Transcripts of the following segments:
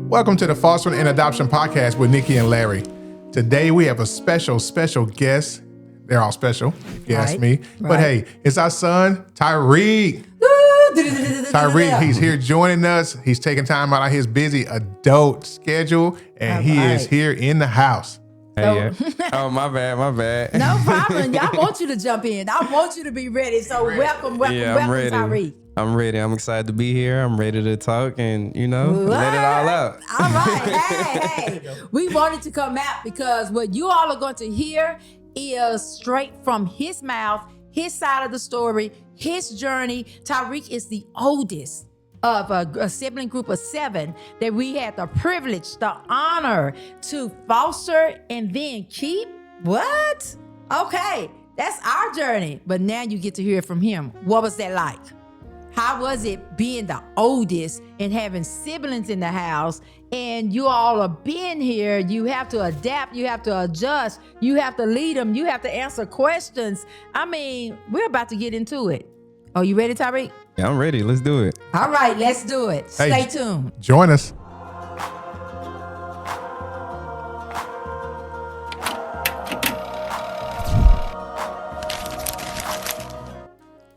Welcome to the Fostering and Adoption Podcast with Nikki and Larry. Today we have a special guest. They're all special, if you ask me. But hey, it's our son, Tyriq. Tyriq, he's here joining us. He's taking time out of his busy adult schedule, and he is here in the house. Hey, oh, my bad. No problem. Y'all want you to jump in. I want you to be ready. So welcome, Tyriq. I'm ready. I'm excited to be here. I'm ready to talk and, let it all out. All right. Hey. We wanted to come out because what you all are going to hear is straight from his mouth, his side of the story, his journey. Tyriq is the oldest of a sibling group of 7 that we had the privilege, the honor to foster and then keep. What? Okay, that's our journey. But now you get to hear from him. What was that like? How was it being the oldest and having siblings in the house? And you all are being here. You have to adapt. You have to adjust. You have to lead them. You have to answer questions. I mean, we're about to get into it. Are you ready, Tyriq? Yeah, I'm ready. Let's do it. All right, let's do it. Stay tuned. Join us.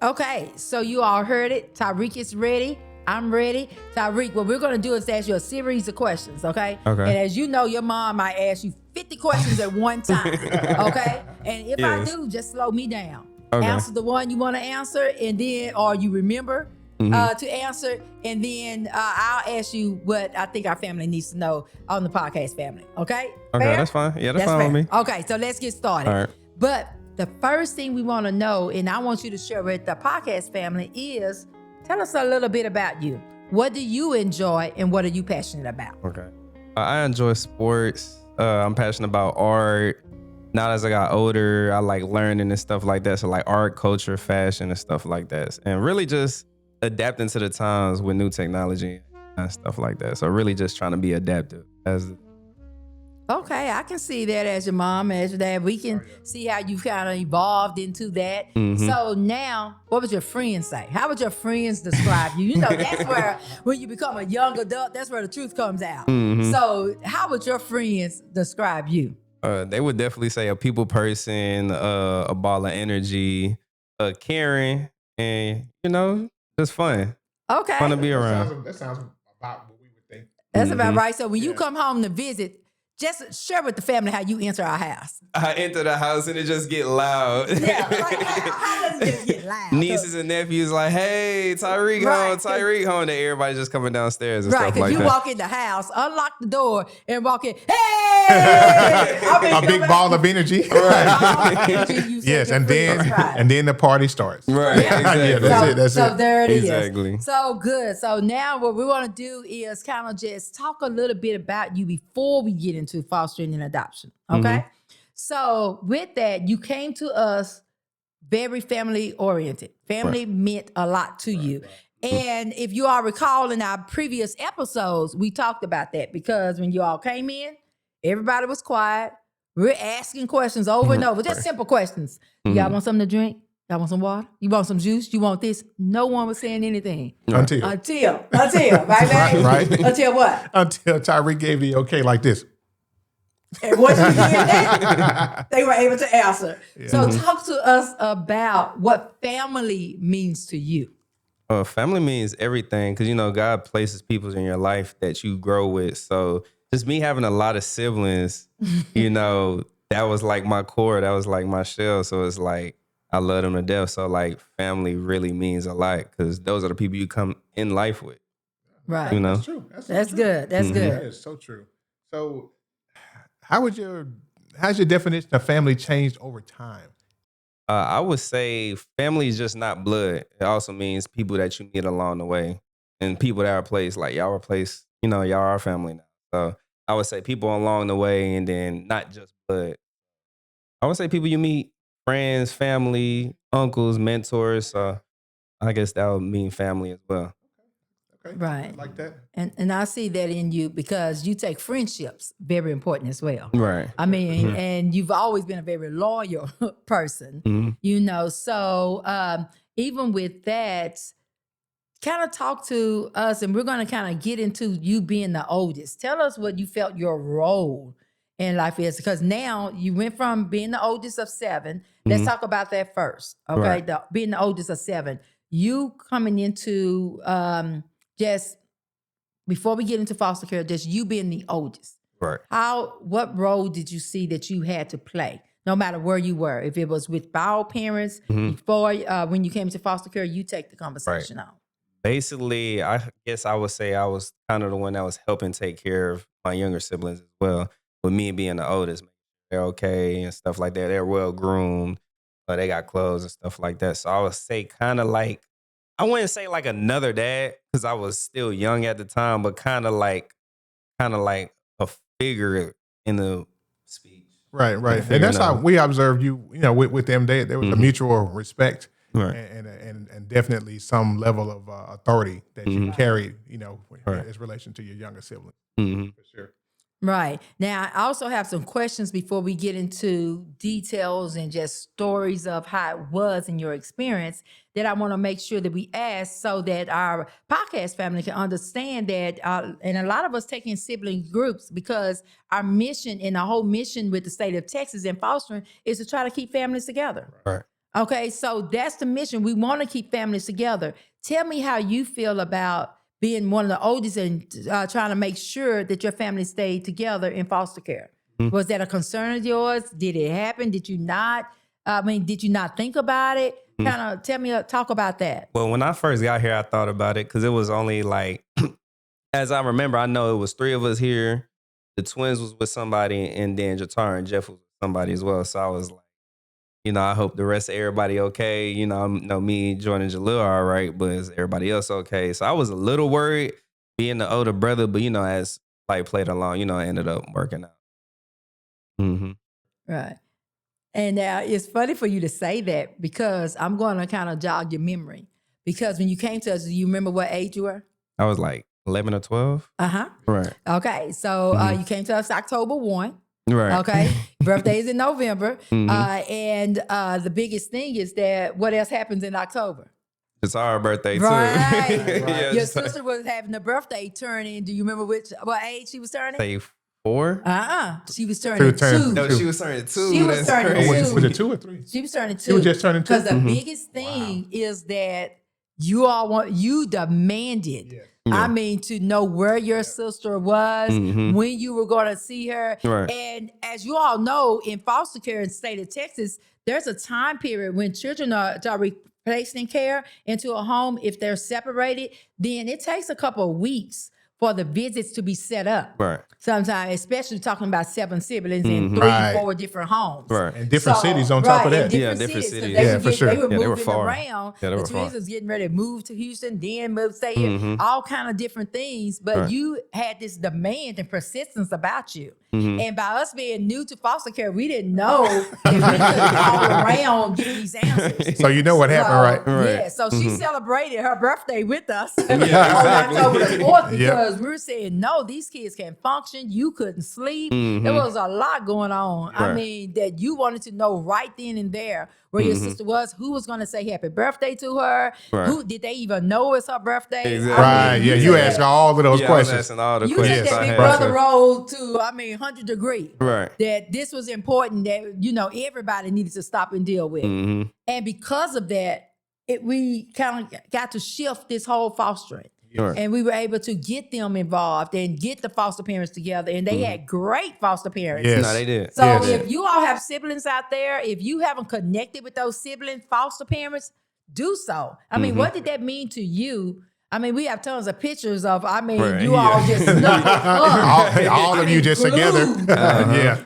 Okay, so you all heard it. Tyriq is ready. I'm ready. Tyriq, what we're going to do is ask you a series of questions, okay? Okay. And as you know, your mom might ask you 50 questions at one time, okay? And if I do, just slow me down. Okay. Answer the one you want to answer, and then, or you remember to answer, and then I'll ask you what I think our family needs to know on the podcast family, okay? Okay, Fair? that's fine. Yeah, that's fine fair. with me. Okay, so let's get started. All right. But the first thing we want to know, and I want you to share with the podcast family, is tell us a little bit about you. What do you enjoy and what are you passionate about? Okay. I enjoy sports. I'm passionate about art. Now as I got older, I like learning and stuff like that. So like art, culture, fashion, and stuff like that. And really just adapting to the times with new technology and stuff like that. So really just trying to be adaptive. Okay, I can see that as your mom, as your dad. We can see how you kind of evolved into that. Mm-hmm. So now, what would your friends say? How would your friends describe you? You know, that's where, when you become a young adult, that's where the truth comes out. Mm-hmm. So how would your friends describe you? They would definitely say a people person, a ball of energy, caring, and, just fun. Okay. Fun to be around. That sounds about what we would think. That's about right. So when you come home to visit, just share with the family how you enter our house. I enter the house and it just get loud. Yeah, like how does it just get loud? Nieces and nephews like, hey, Tyriq home, Tyriq home. And everybody just coming downstairs and stuff like that. Right, because you walk in the house, unlock the door, and walk in, hey! A big ball of energy. Right. Yes, and then the party starts. Right, exactly. Yeah, that's it. So there it is. Exactly. So good. So now what we want to do is kind of just talk a little bit about you before we get into fostering and adoption. Okay? Mm-hmm. So with that, you came to us very family oriented. Family meant a lot to you. And if you all recall in our previous episodes, we talked about that because when you all came in, everybody was quiet. We're asking questions over and over, just simple questions. Y'all want something to drink? Y'all want some water? You want some juice? You want this? No one was saying anything. Until, right, baby? Right. Until what? Until Tyriq gave the okay like this. And once you did that, they were able to answer. Yeah. So talk to us about what family means to you. Family means everything because, God places people in your life that you grow with. So just me having a lot of siblings, that was like my core. That was like my shell. So it's like, I love them to death. So like family really means a lot because those are the people you come in life with. Right. That's true. That's good. That's good. That is so true. So how's your definition of family changed over time? I would say family is just not blood. It also means people that you meet along the way and people that are placed. Like y'all are placed, y'all are family now. So I would say people along the way and then not just blood. I would say people you meet, friends, family, uncles, mentors. So I guess that would mean family as well. Okay. Right. I like that. And I see that in you because you take friendships very important as well. Right. I mean, and you've always been a very loyal person, Mm-hmm. So even with that, kind of talk to us, and we're going to kind of get into you being the oldest. Tell us what you felt your role in life is, because now you went from being the oldest of 7. Let's talk about that first, okay? Right. Being the oldest of 7, you coming into just before we get into foster care, just you being the oldest. Right. What role did you see that you had to play, no matter where you were? If it was with bio parents before, when you came to foster care, you take the conversation on. Basically, I guess I would say I was kind of the one that was helping take care of my younger siblings as well. With me being the oldest, they're okay and stuff like that. They're well groomed, but they got clothes and stuff like that. So I would say kind of like, I wouldn't say like another dad because I was still young at the time, but kind of like a figure in the speech. Right. And that's how we observed you, with them. There was a mutual respect. Right. And definitely some level of authority that you carried, as relation to your younger sibling. For sure. Right. Now, I also have some questions before we get into details and just stories of how it was in your experience that I want to make sure that we ask so that our podcast family can understand that, and a lot of us taking sibling groups because our mission and the whole mission with the state of Texas and fostering is to try to keep families together. Right. Okay, so that's the mission. We want to keep families together. Tell me how you feel about being one of the oldest and trying to make sure that your family stayed together in foster care. Was that a concern of yours? Did it happen? Did you not? Did you not think about it? Kind of talk about that. Well, when I first got here, I thought about it because it was only like, as I remember, I know it was 3 of us here. The twins was with somebody, and then Jatar and Jeff was with somebody as well. So I was like, I hope the rest of everybody okay. I know me, Jordan, and Jalil are all right, but is everybody else okay? So I was a little worried being the older brother, but as life played along, it ended up working out. Right. And now it's funny for you to say that because I'm going to kind of jog your memory. Because when you came to us, do you remember what age you were? I was like 11 or 12. Right. Okay. So you came to us October 1. Right. Okay. Birthday's in November. And the biggest thing is that what else happens in October? It's our birthday too. Right. Yeah, Your sister was having a birthday turning. Do you remember what age she was turning? Say 4? She was turning 2. No, she was turning 2. She was turning 2. Was it 2 or 3? She was turning 2. She was just turning 2. Because the biggest thing is that you demanded. Yeah. To know where your sister was, when you were going to see her. Right. And as you all know, in foster care in the state of Texas, there's a time period when children are placed in care into a home. If they're separated, then it takes a couple of weeks for the visits to be set up. Right. Sometimes, especially talking about 7 siblings in 3 Right. 4 different homes. Right. And different cities on top of that. Different cities. For sure. They were Yeah, they were moving far. around. Yeah, they the were far. twins was getting ready to move to Houston, then move, stay here, all kind of different things. But you had this demand and persistence about you. And by us being new to foster care, we didn't know that we could all around get these answers. So you know what happened, right? Yeah, so she celebrated her birthday with us on October the 4th because we were saying, no, these kids can function. You couldn't sleep. There was a lot going on. Right. That you wanted to know right then and there where your sister was, who was going to say happy birthday to her, who did they even know it's her birthday? Exactly. You asked all of those I was questions. asking all the You questions took that I big had. brother role to, 100 degree. Right. That this was important that, everybody needed to stop and deal with. And because of that, we kind of got to shift this whole fostering. Right. And we were able to get them involved and get the foster parents together. And they had great foster parents. Yes. No, they did. So if you all have siblings out there, if you haven't connected with those sibling foster parents, do so. What did that mean to you? We have tons of pictures of, you all just snuggled up. all of you just together. Yeah.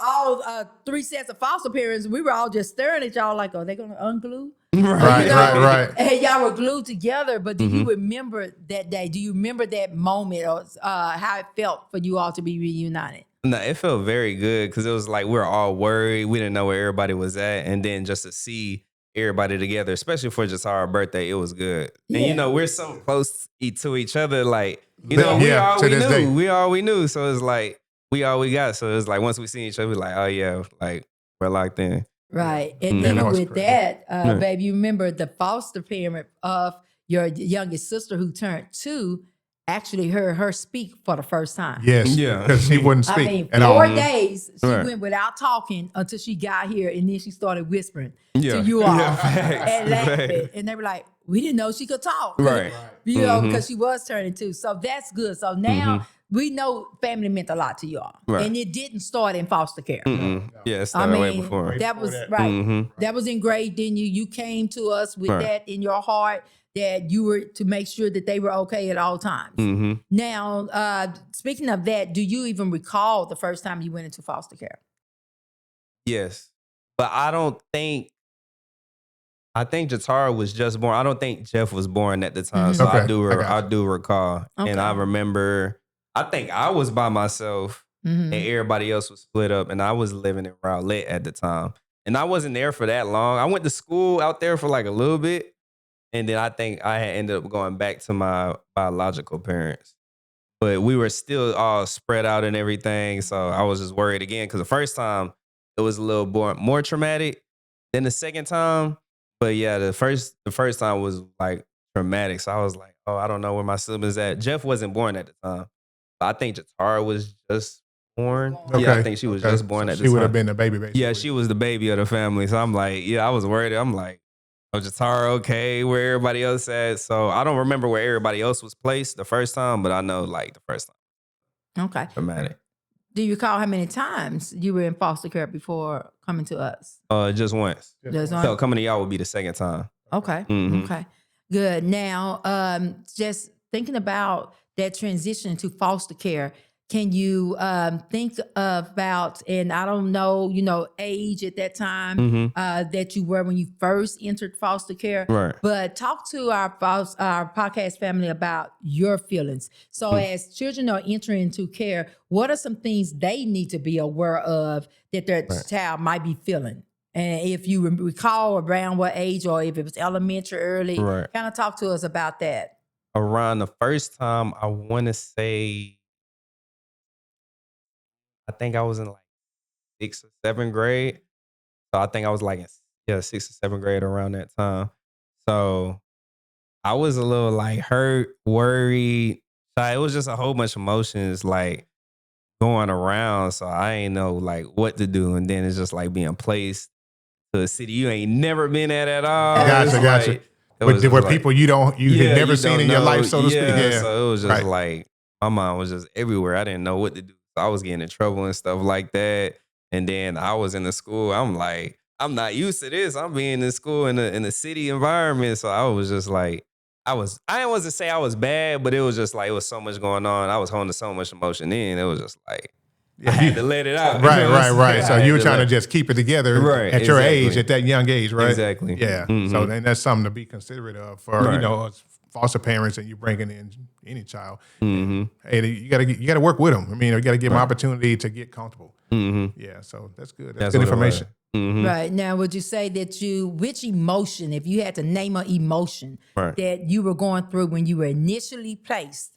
All 3 sets of foster parents, we were all just staring at y'all like, are they going to unglue? Right. And y'all were glued together, but do you remember that day? Do you remember that moment or how it felt for you all to be reunited? No, it felt very good because it was like we were all worried. We didn't know where everybody was at. And then just to see everybody together, especially for just our birthday, it was good. Yeah. And, we're so close to each other. Like, to this day. We all we knew. So it's like, we all we got. So it's like, once we see each other, we're like, oh yeah, like we're locked in. Right. And that even was with crazy. that, baby, you remember the foster parent of your youngest sister who turned 2 actually heard her speak for the first time. Yes. Yeah. Because she wouldn't I speak mean, at 4 all. days she Right. went without talking until she got here, and then she started whispering Yeah. to you all Yeah, facts. and laughing. Facts. And they were like, "We didn't know she could talk." Right. You know, because she was turning 2. So that's good. So now we know family meant a lot to y'all. Right. And it didn't start in foster care. Yeah, it I started way mean, before. that was that. right. That was engraved in you. You came to us with Right. that in your heart, that you were to make sure that they were okay at all times. Now, speaking of that, do you even recall the first time you went into foster care? Yes. But I think Jatara was just born. I don't think Jeff was born at the time. So Okay, I I got I you. do recall. Okay. And I remember, I think I was by myself and everybody else was split up, and I was living in Rowlett at the time. And I wasn't there for that long. I went to school out there for like a little bit. And then I think I had ended up going back to my biological parents. But we were still all spread out and everything. So I was just worried again, because the first time it was a little more traumatic than the second time. But yeah, the first time was like traumatic. So I was like, oh, I don't know where my siblings at. Jeff wasn't born at the time. But I think Jatara was just born. Yeah, I think she was just born at the time. She would have been the baby, basically. Yeah, she was the baby of the family. So I'm like, yeah, I was worried. I'm like, oh, Jatara okay? Where everybody else at? So I don't remember where everybody else was placed the first time, but I know like the first time. Okay. Traumatic. Do you recall how many times you were in foster care before coming to us? Just once. Just So once? coming to y'all would be the second time. Okay. Mhm. Okay. Good. Now, just thinking about that transition to foster care, can you think about, and I don't know, age at that time that you were when you first entered foster care, Right. but talk to our podcast family about your feelings. So as children are entering into care, what are some things they need to be aware of that their child might be feeling? And if you recall around what age, or if it was elementary, early, Right. kind of talk to us about that. Around the first time, I want to say, I think I was in like 6th or 7th grade. So I think I was like in 6th or 7th grade around that time. So I was a little like hurt, worried. So it was just a whole bunch of emotions like going around. So I ain't know like what to do. And then it's just like being placed to a city you ain't never been at all. Gotcha, It's gotcha. like- it But was there were just like- people you had never you seen don't in your know. life, so to speak. Yeah. So it was just Right. like my mind was just everywhere. I didn't know what to do. So I was getting in trouble and stuff like that. And then I was in the school. I'm like, I'm not used to this. I'm being in school in a city environment. So I was just like, I didn't want to say I was bad, but it was just like, it was so much going on. I was holding so much emotion in. It was just like, I had to let it out. Right, You know what I'm right. saying? So I you had were to trying to let- just keep it together Right, at your exactly. age, at that young age, right? Exactly. Yeah. Mhm. So then that's something to be considerate of for Right. as foster parents, and you bringing in any child. Mhm. Hey, you gotta work with them. I mean, you gotta give them Right. opportunity to get comfortable. Mhm. Yeah. So that's good. That's That's good what it information. was. Mhm. Right. Now, would you say that which emotion, if you had to name an emotion Right. that you were going through when you were initially placed,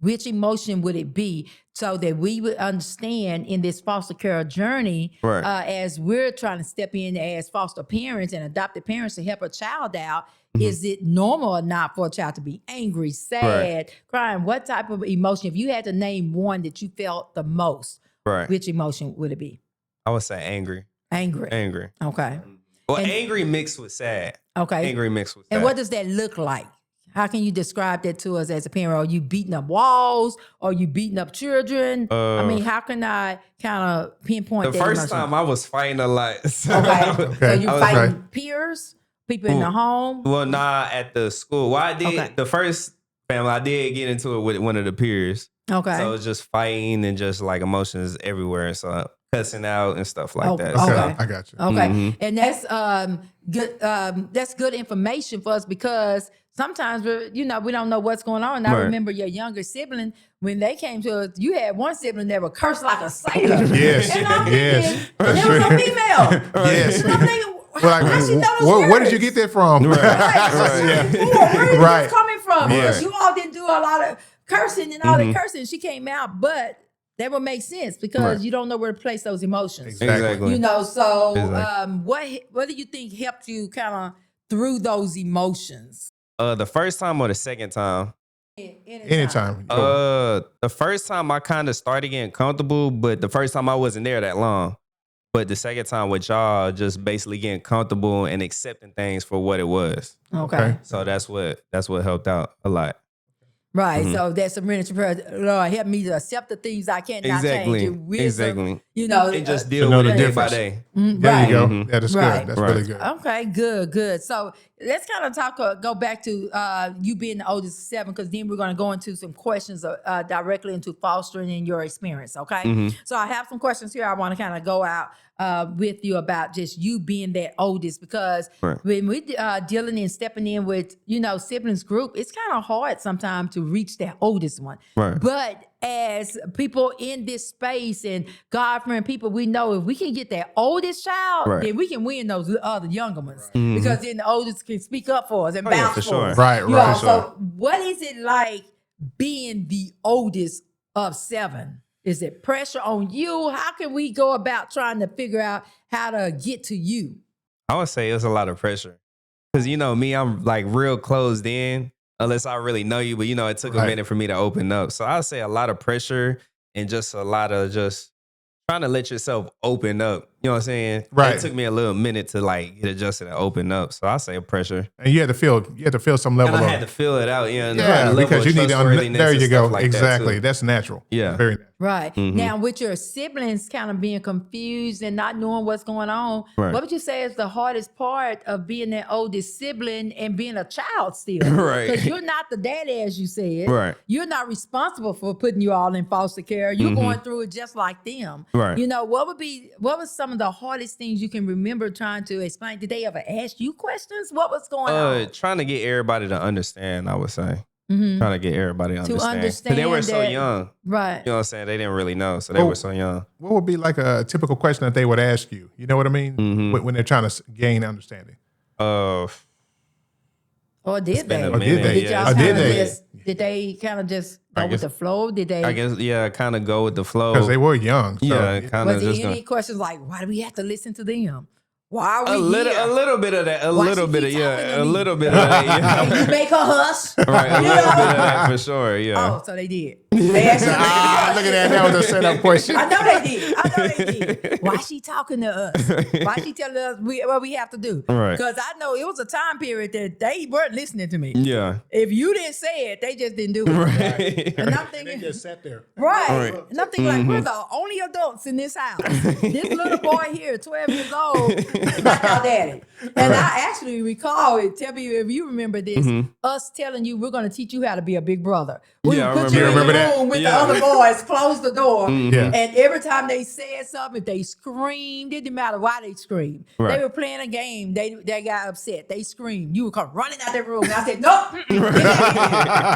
which emotion would it be, so that we would understand in this foster care journey, Right. as we're trying to step in as foster parents and adopted parents to help a child out, is it normal or not for a child to be angry, sad, crying? What type of emotion? If you had to name one that you felt the most, Right. which emotion would it be? I would say angry. Angry. Angry. Okay. Well, And- angry mixed with sad. Okay. Angry mixed with sad. And what does that look like? How can you describe that to us as a parent? Are you beating up walls? Are you beating up children? I mean, how can I kind of pinpoint the that first emotion? time I was fighting a lot. So Okay. So Okay. you I was fighting peers, people in the home? Well, nah, at the school. Well, I did Okay. the first family. I did get into it with one of the peers. Okay. So it was just fighting and just like emotions everywhere. So cussing out and stuff like that. Okay. So, Okay. I got you. Okay, Mhm. and that's good. That's good information for us, because sometimes we don't know what's going on. And I Right. remember your younger sibling, when they came to us. You had one sibling that would curse like a sailor. Yes. And I'm Yes. thinking, and it was a female. Yes. And I'm thinking, Well, like, how she know those where did you words? get that from? Right. Yeah. Where is Right. this coming from? Yes. You all didn't do a lot of cursing and all the cursing. She came out, but that would make sense because Right. you don't know where to place those emotions. Exactly. So Exactly. what do you think helped you kind of through those emotions? The first time or the second time? Anytime. The first time I kind of started getting comfortable, but the first time I wasn't there that long. But the second time with y'all, just basically getting comfortable and accepting things for what it was. Okay. So that's what helped out a lot. Right. So that's surrender to prayer. Lord, help me to accept the things I cannot change. And wisdom, Exactly. You know, And just to deal know with the it day by difference. day. There right. you go. That is Right. good. That's Right. really good. Okay, good. So let's kind of go back to you being the oldest of 7, because then we're going to go into some questions directly into fostering and your experience. Okay, so I have some questions here. I want to kind of go out with you about just you being that oldest, because when we dealing and stepping in with siblings group, it's kind of hard sometimes to reach that oldest one. Right. But as people in this space and God-fearing people, we know if we can get that oldest child, then we can win those other younger ones, because then the oldest can speak up for us and bounce for us. Right. You know, For sure. So what is it like being the oldest of 7? Is it pressure on you? How can we go about trying to figure out how to get to you? I would say it's a lot of pressure. Because me, I'm like real closed in, unless I really know you. But it took a minute for me to open up. So I'd say a lot of pressure and just a lot of just trying to let yourself open up. You know what I'm saying? Right. It took me a little minute to like get adjusted and open up. So I say pressure. And you had to feel some level And I of had to feel it out. Yeah, because you need to. There you go. Like exactly. That's natural. Yeah. Very natural. Right. Now, with your siblings kind of being confused and not knowing what's going on, what would you say is the hardest part of being that oldest sibling and being a child still? Right. Because you're not the daddy, as you said. Right. You're not responsible for putting you all in foster care. You're going through it just like them. Right. What was some of the hardest things you can remember trying to explain? Did they ever ask you questions? What was going on? Trying to get everybody to understand, I would say. Trying to get everybody to understand. 'Cause they were so young. Right. You know what I'm saying? They didn't really know. So they were so young. What would be like a typical question that they would ask you? You know what I mean? When they're trying to gain understanding. Or did they? Or did they? Did y'all did they kind of just go with the flow? Did they? I guess, kind of go with the flow. Because they were young. So. Yeah, kind of Was just there any questions like, why do we have to listen to them? Why are we here? A little bit of that. A Why little she bit of keep talking to a me? little bit of that. Yeah. Can you make her hush? Right, a little bit of that for sure. Yeah. Oh, so they did. They asked her, Look at that. That was a setup question. I know they did. Why she talking to us? Why she telling us what we have to do? Right. Because I know it was a time period that they weren't listening to me. Yeah. If you didn't say it, they just didn't do it. Right. And I'm thinking, They just sat there. right. And I'm thinking, like, we're the only adults in this house. This little boy here, 12 years old, is not our daddy. And I actually recall it. Tell me if you remember this. Us telling you we're going to teach you how to be a big brother. We Yeah, I would put you remember in the that. room with the other boys, close the door. Yeah. And every time they said something, if they screamed, it didn't matter why they screamed. Right. They were playing a game. They got upset. They screamed. You would come running out that room. And I said, nope. Get out of here.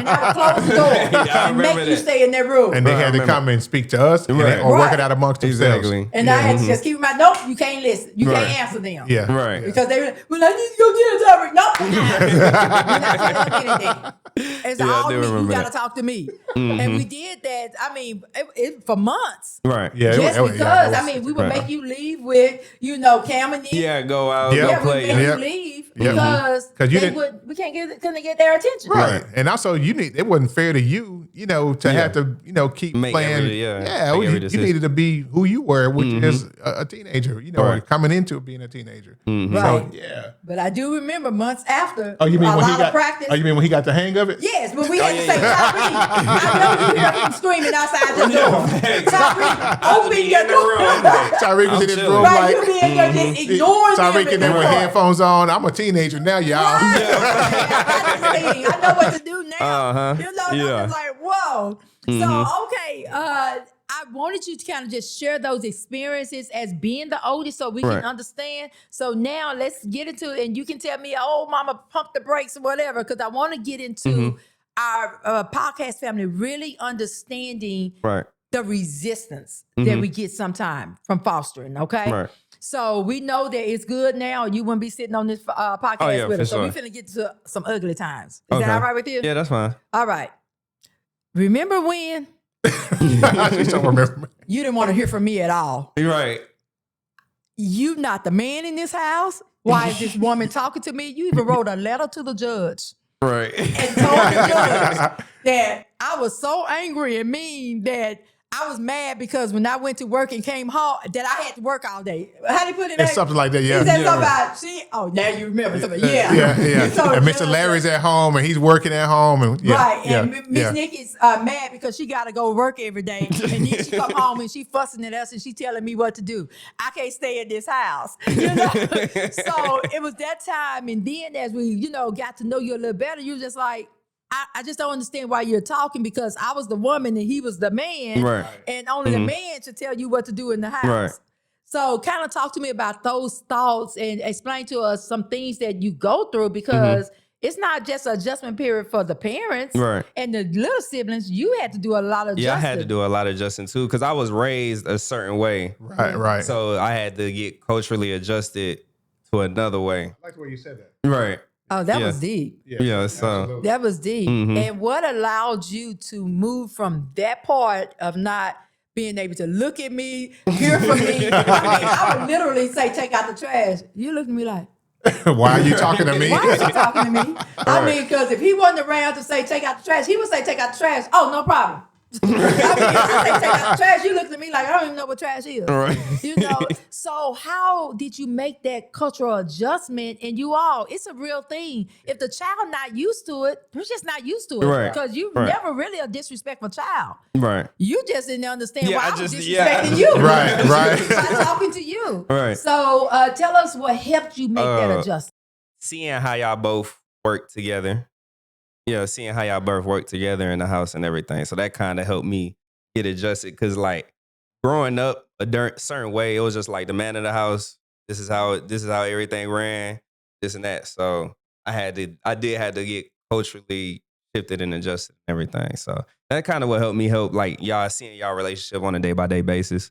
And I would close the door and make remember you that. stay in that room. And they had to come and speak to us or work it out amongst themselves. Exactly. And I had to just keep in mind, nope, you can't listen. You Right. can't answer them. Yeah. Right. Because they were, well, I need to go get a topic. Nope. You're not telling them anything. It's Yeah, I all do me. You remember got to that. talk to me. And we did that, I mean, it for months. Right. Yeah. Just because, we would make you leave with, Cam and Nick. Yeah, go out, Yeah. go Yeah, we play. make Yep. you leave Yep. because 'Cause you they didn't- we couldn't get their attention. Right. And also it wasn't fair to you, to have to, keep Make playing. every- make every you decision. needed to be who you were, which is a teenager, Right. coming into being a teenager. Right. So, yeah. But I do remember months after Oh, you mean a when he lot got of practice. Oh, you mean when he got the hang of it? Yes, but we had to say, Tyriq, I know you hear him screaming outside the door. Tyriq, open your door. Tyriq was in his chilling. room Right, you like be in there just ignoring Tyriq in there with everything. headphones on. I'm a teenager now, y'all. I know what to do now. Uh-huh. I'm Yeah. just like, whoa. So, okay, I wanted you to kind of just share those experiences as being the oldest so we Right. can understand. So now let's get into it. And you can tell me, oh, mama, pump the brakes or whatever, because I want to get into our podcast family really understanding Right. the resistance that we get sometime from fostering, okay? Right. So we know that it's good now. You wouldn't be sitting on this podcast yeah, with for us. So sure. we're finna get to some ugly times. Is that all right with you? Yeah, that's fine. All right. Remember when I just don't remember. you didn't want to hear from me at all? You're right. You not the man in this house. Why is this woman talking to me? You even wrote a letter to the judge. Right. and told the judge that I was so angry and mean that I was mad because when I went to work and came home, that I had to work all day. How do you put it? It's something like that, yeah. He said Yeah. something about, see, oh, now you remember something. Yeah. Yeah. He told And the Mr. judge Larry's at home and he's working at home. And right, yeah, and Miss Nikki's mad because she got to go work every day, and then she come home and she fussing at us and she telling me what to do. I can't stay in this house, you know. So it was that time, and then as we, got to know you a little better, you was just like, I just don't understand why you're talking because I was the woman and he was the man, Right. and only the man should tell you what to do in the house. Right. So kind of talk to me about those thoughts and explain to us some things that you go through because it's not just an adjustment period for the parents Right. and the little siblings. You had to do a lot of adjusting. Yeah, I had to do a lot of adjusting too because I was raised a certain way. Right. So I had to get culturally adjusted to another way. I like the way you said that. Right. Oh, that Yeah. was deep. Yeah, so absolutely. That was deep. And what allowed you to move from that part of not being able to look at me, hear from me? I would literally say, take out the trash. You look at me like, Why are you talking to me? why is he talking to me? I mean, because if he wasn't around to say, take out the trash, he would say, take out the trash. Oh, no problem. I mean, if I say, take out the trash, you look at me like, I don't even know what trash is. Right. So how did you make that cultural adjustment? And it's a real thing. If the child not used to it, they're just not used to it. Right. Because you Right. never really a disrespectful child. Right. You just didn't understand Yeah, why I I was just- disrespecting yeah. you. Right. By talking to you. Right. So tell us what helped you make that adjustment. Seeing how y'all both work together. Yeah, seeing how y'all both work together in the house and everything. So that kind of helped me get adjusted because like growing up a certain way, it was just like the man of the house. This is how everything ran, this and that. So I did have to get culturally shifted and adjusted and everything. So that kind of what helped me help like y'all seeing y'all relationship on a day-by-day basis.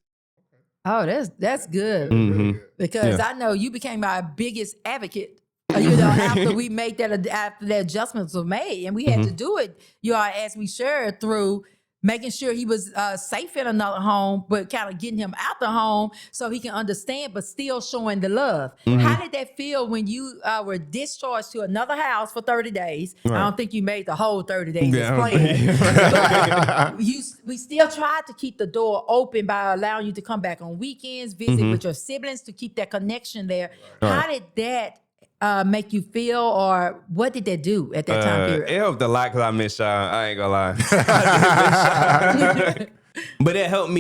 Oh, that's good. Mhm. Because Yeah. I know you became our biggest advocate. After we made that, after the adjustments were made, and we had to do it, as we shared through making sure he was safe in another home, but kind of getting him out the home so he can understand, but still showing the love. How did that feel when you were discharged to another house for 30 days? I Right. don't think you made the whole 30 days Yeah, as I don't planned. We still tried to keep the door open by allowing you to come back on weekends, visit with your siblings to keep that connection there. How did that make you feel, or what did that do at that time period? It helped a lot because I miss y'all. I ain't gonna lie. I did miss y'all. But it helped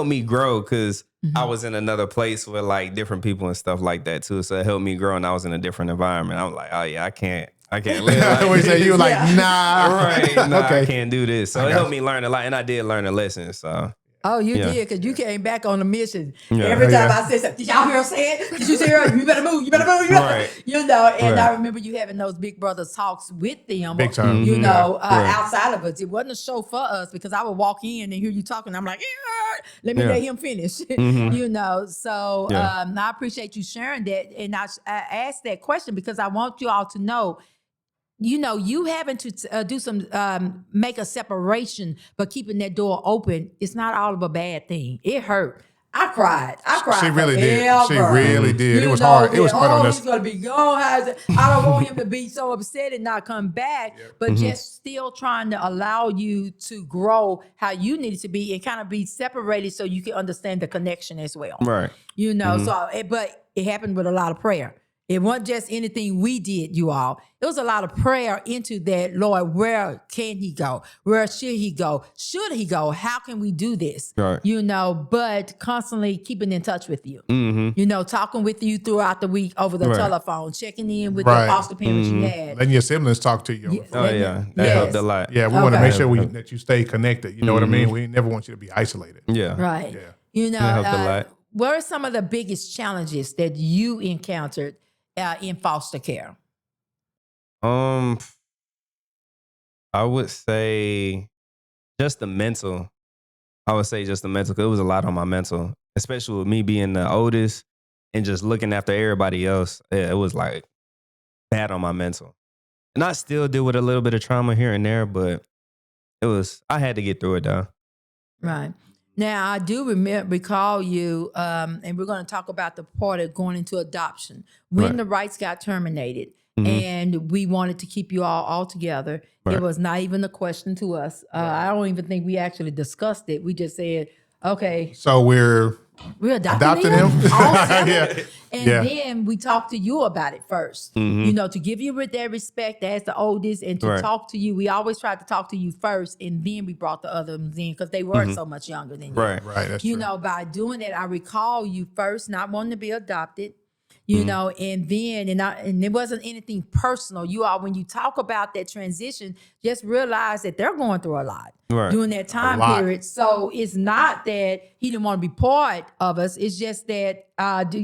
me grow because I was in another place with like different people and stuff like that too. So it helped me grow, and I was in a different environment. I was like, oh yeah, I can't live like We say this. you were like, nah. Right, nah, Okay. I can't do this. So it helped me learn a lot, and I did learn a lesson. So Oh, you Yeah. did, because you came back on a mission. Yeah. Every time Yeah. I said something, did y'all hear her say it? Did you see her? You better move, you better move, Right. And Right. I remember you having those big brother talks with them. Big time. Right. Outside of us. It wasn't a show for us because I would walk in and hear you talking. I'm like, yeah, let me Yeah. let him finish. So Yeah. I appreciate you sharing that. And I asked that question because I want you all to know, you having to do some, make a separation, but keeping that door open, it's not all of a bad thing. It hurt. I cried. She really did. She forever. really did. It was hard. It was hard on us. He's gonna be gone. I don't want him to be so upset and not come back, but just still trying to allow you to grow how you needed to be and kind of be separated so you can understand the connection as well. right. But it happened with a lot of prayer. It wasn't just anything we did, you all. It was a lot of prayer into that. Lord, where can he go? Where should he go? Should he go? How can we do this? Right. But constantly keeping in touch with you. Mm-hmm. Talking with you throughout the week over the Right. telephone, checking in with Right. your foster parents you had. Letting your siblings talk to you. on the phone. Oh yeah, that helped a lot. Yeah, we want to Okay. make sure that you stay connected. You know what I mean? We never want you to be isolated. Yeah. Right. Yeah. That helped a lot. What are some of the biggest challenges that you encountered in foster care? I would say just the mental. I would say just the mental, because it was a lot on my mental, especially with me being the oldest and just looking after everybody else. Yeah, it was like bad on my mental. And I still deal with a little bit of trauma here and there, but I had to get through it though. Right. Now, I do recall you, and we're going to talk about the part of going into adoption, when Right. the rights got terminated. and we wanted to keep you all together. Right. It was not even a question to us. I don't even think we actually discussed it. We just said, okay, So we're adopting him. all seven. Yeah. And Yeah. then we talked to you about it 1st. You know, to give you with that respect as the oldest and to talk to you. We always tried to talk to you first, and then we brought the other ones in because they were so much younger than you. Right. Right. That's You true. know, by doing that, I recall you first not wanting to be adopted. You know, and then and it wasn't anything personal. You all, when you talk about that transition, just realize that they're going through a lot during that time lot. period. So it's not that he didn't want to be part of us. It's just that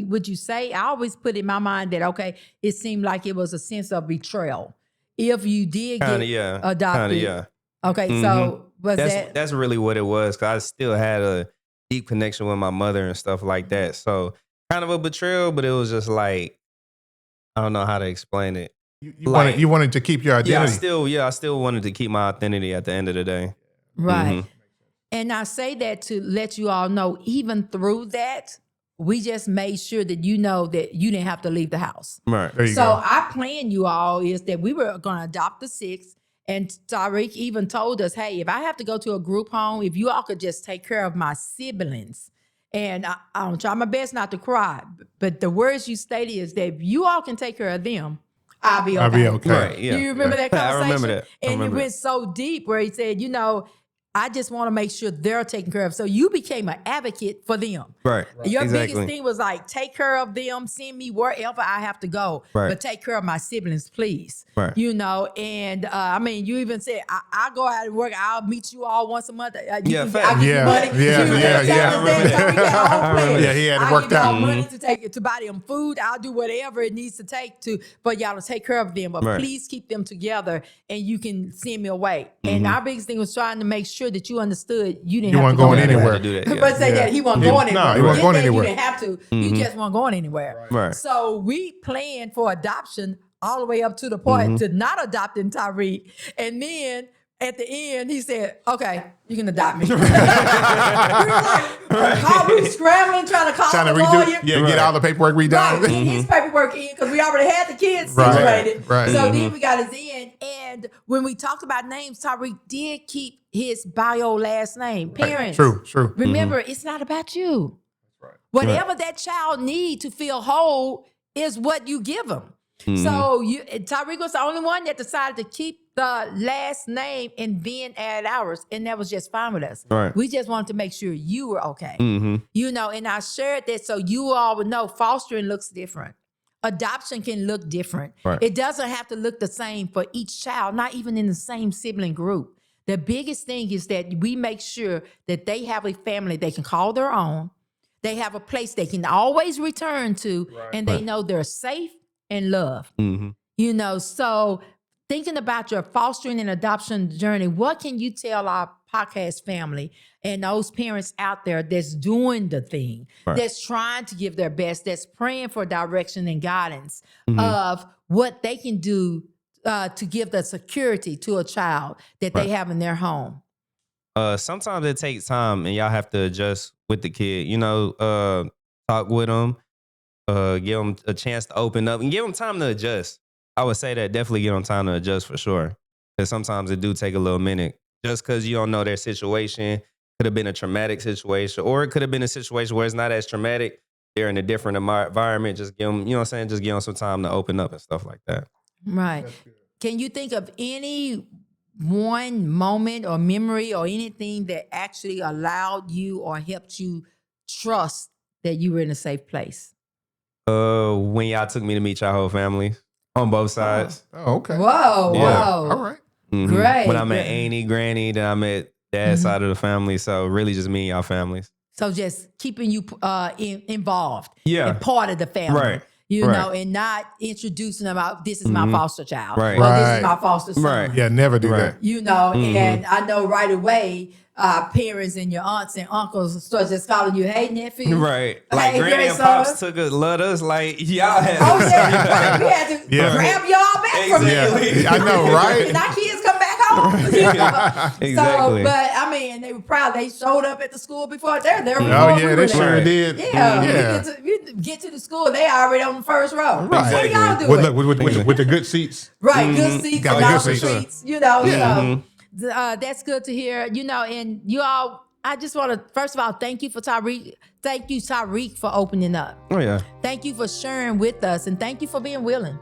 would you say? I always put in my mind that it seemed like it was a sense of betrayal if you did get adopted. Okay, so that's really what it was. Cause I still had a deep connection with my mother and stuff like that. So kind of a betrayal, but it was just like, I don't know how to explain it. You wanted to keep your identity. I still wanted to keep my identity at the end of the day. Right. And I say that to let you all know, even through that, we just made sure that you know that you didn't have to leave the house. Right. There you So go. our plan, you all, is that we were going to adopt the 6. And Tyriq even told us, hey, if I have to go to a group home, if you all could just take care of my siblings. And I'll try my best not to cry. But the words you stated is that if you all can take care of them, I'll be okay. I'll be okay. Right. Yeah. Do you remember that I conversation? remember that. And it went so deep where he said, you know, I just want to make sure they're taken care of. So you became an advocate for them. Right. Your Exactly. biggest thing was like, take care of them, send me wherever I have to go, Right. but take care of my siblings, please. Right. You know, and I mean, you even said, I'll go out and work. I'll meet you all once a month. Yeah, I'll fact. give you money. Yeah. So we got a whole plan. Yeah, he had it I'll worked give y'all out. money to buy them food. I'll do whatever it needs to take for y'all to take care of them. But Right. please keep them together and you can send me away. And our biggest thing was trying to make sure that you understood you didn't You have weren't to go going anywhere. anywhere. Do that, yeah. But say that he wasn't going anywhere. No, he wasn't going That anywhere. You didn't have to. You just weren't going anywhere. Right. So we planned for adoption all the way up to the point to not adopting Tyriq. And then at the end, he said, okay, you can adopt me. We were scrambling, trying to call Trying to the redo. lawyer. Yeah, get all the paperwork redone. Right, get his paperwork in because we already had the kids Right, situated. right. So then we got his in. And when we talked about names, Tyriq did keep his bio last name. Parents. True. Remember, it's not about you. Whatever that child need to feel whole is what you give them. So Tyriq was the only one that decided to keep the last name and then add ours, and that was just fine with us. Right. We just wanted to make sure you were okay. You know, and I shared that so you all would know fostering looks different. Adoption can look different. Right. It doesn't have to look the same for each child, not even in the same sibling group. The biggest thing is that we make sure that they have a family they can call their own. They have a place they can always return to, and they know they're safe and loved. You know, so thinking about your fostering and adoption journey, what can you tell our podcast family and those parents out there that's doing the thing, that's trying to give their best, that's praying for direction and guidance of what they can do to give the security to a child that they have in their home? Sometimes it takes time and y'all have to adjust with the kid, you know, talk with them, give them a chance to open up and give them time to adjust. I would say that definitely give them time to adjust for sure. Because sometimes it do take a little minute. Just because you don't know their situation, could have been a traumatic situation, or it could have been a situation where it's not as traumatic. They're in a different environment. Just give them, you know what I'm saying? Just give them some time to open up and stuff like that. Right. Can you think of any one moment or memory or anything that actually allowed you or helped you trust that you were in a safe place? When y'all took me to meet y'all whole family on both sides. Oh, okay. Whoa, Yeah. whoa. All right. Great. When I met great. Auntie, Granny, then I met Dad's side of the family. So really just me and y'all families. So just keeping you involved Yeah. and part of the family. Right. You Right. know, and not introducing them out, this is my foster child. Right. Or this Right. is my foster son. Right. Yeah, never do Right. that. You know, and I know right away, parents and your aunts and uncles start just calling you, hey, nephew. Right. Like Hey, Granny and grandson. Pops took us, loved us like y'all had Oh, us. yeah. We had to Yeah. grab y'all back from Yeah, you. I know, right? And our kids come back home Exactly. So, but I mean, they were proud. They showed up at the school before. They're there. Oh yeah, they sure Right. did. Yeah, you get to the school, they already on the first row. Right. What are y'all doing? With the good seats. Right, good seats, Got the and good off the seats. streets, you know. Yeah. So that's good to hear, you know. And you all, I just want to first of all thank you for Tyriq. Thank you, Tyriq, for opening up. Oh yeah. Thank you for sharing with us, and thank you for being willing.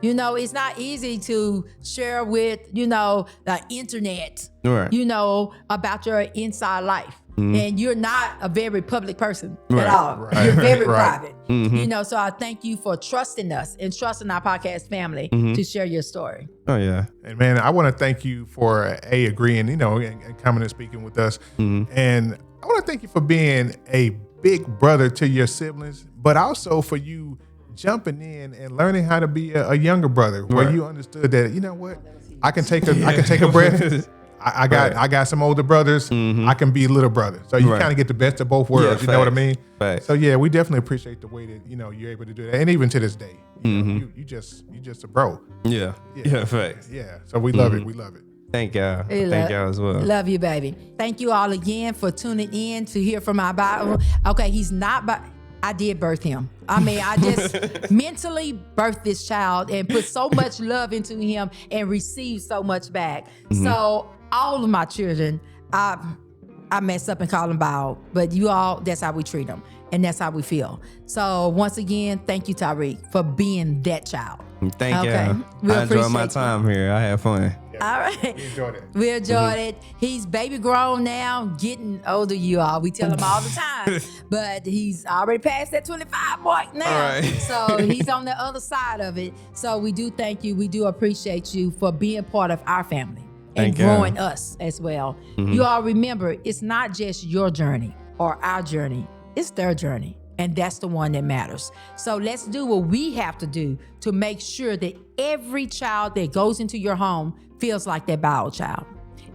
You know, it's not easy to share with, you know, the internet, Right. you know, about your inside life. And you're not a very public person Right. at all. Right. You're very Right. private. You know, so I thank you for trusting us and trusting our podcast family to share your story. Oh yeah. And man, I want to thank you for agreeing, you know, and coming and speaking with us. And I want to thank you for being a big brother to your siblings, but also for you jumping in and learning how to be a younger brother, where Right. you understood that, you know what, I can take a breath. I got some older brothers. I can be little brother. So you Right. kind of get the best of both worlds. Yeah, you know what I facts. mean? Facts. So yeah, we definitely appreciate the way that, you know, you're able to do that. And even to this day, you know, you just a bro. Yeah. Yeah. Facts. Yeah. So we love it. We love it. Thank y'all. Hey, Thank y'all as well. Love you, baby. Thank you all again for tuning in to hear from our Bible. Okay, he's not, but I did birth him. I mean, I just mentally birthed this child and put so much love into him and received so much back. So all of my children, I mess up and call them Bob, but you all, that's how we treat them. And that's how we feel. So once again, thank you, Tyriq, for being that child. Thank Okay. y'all. We I enjoyed my appreciate you. time here. I had fun. All right. We enjoyed it. We enjoyed it. He's baby grown now, getting older, you all. We tell him all the time. But he's already past that 25 mark now. All right. So he's on the other side of it. So we do thank you. We do appreciate you for being part of our family and Thank you. growing us as well. You all remember, it's not just your journey or our journey. It's their journey. And that's the one that matters. So let's do what we have to do to make sure that every child that goes into your home feels like that bio child.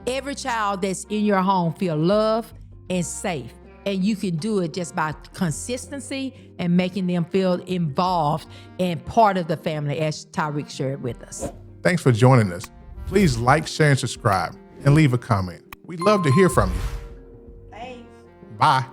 Every child that's in your home feel loved and safe. And you can do it just by consistency and making them feel involved and part of the family, as Tyriq shared with us. Thanks for joining us. Please like, share, and subscribe, and leave a comment. We'd love to hear from you. Thanks. Bye.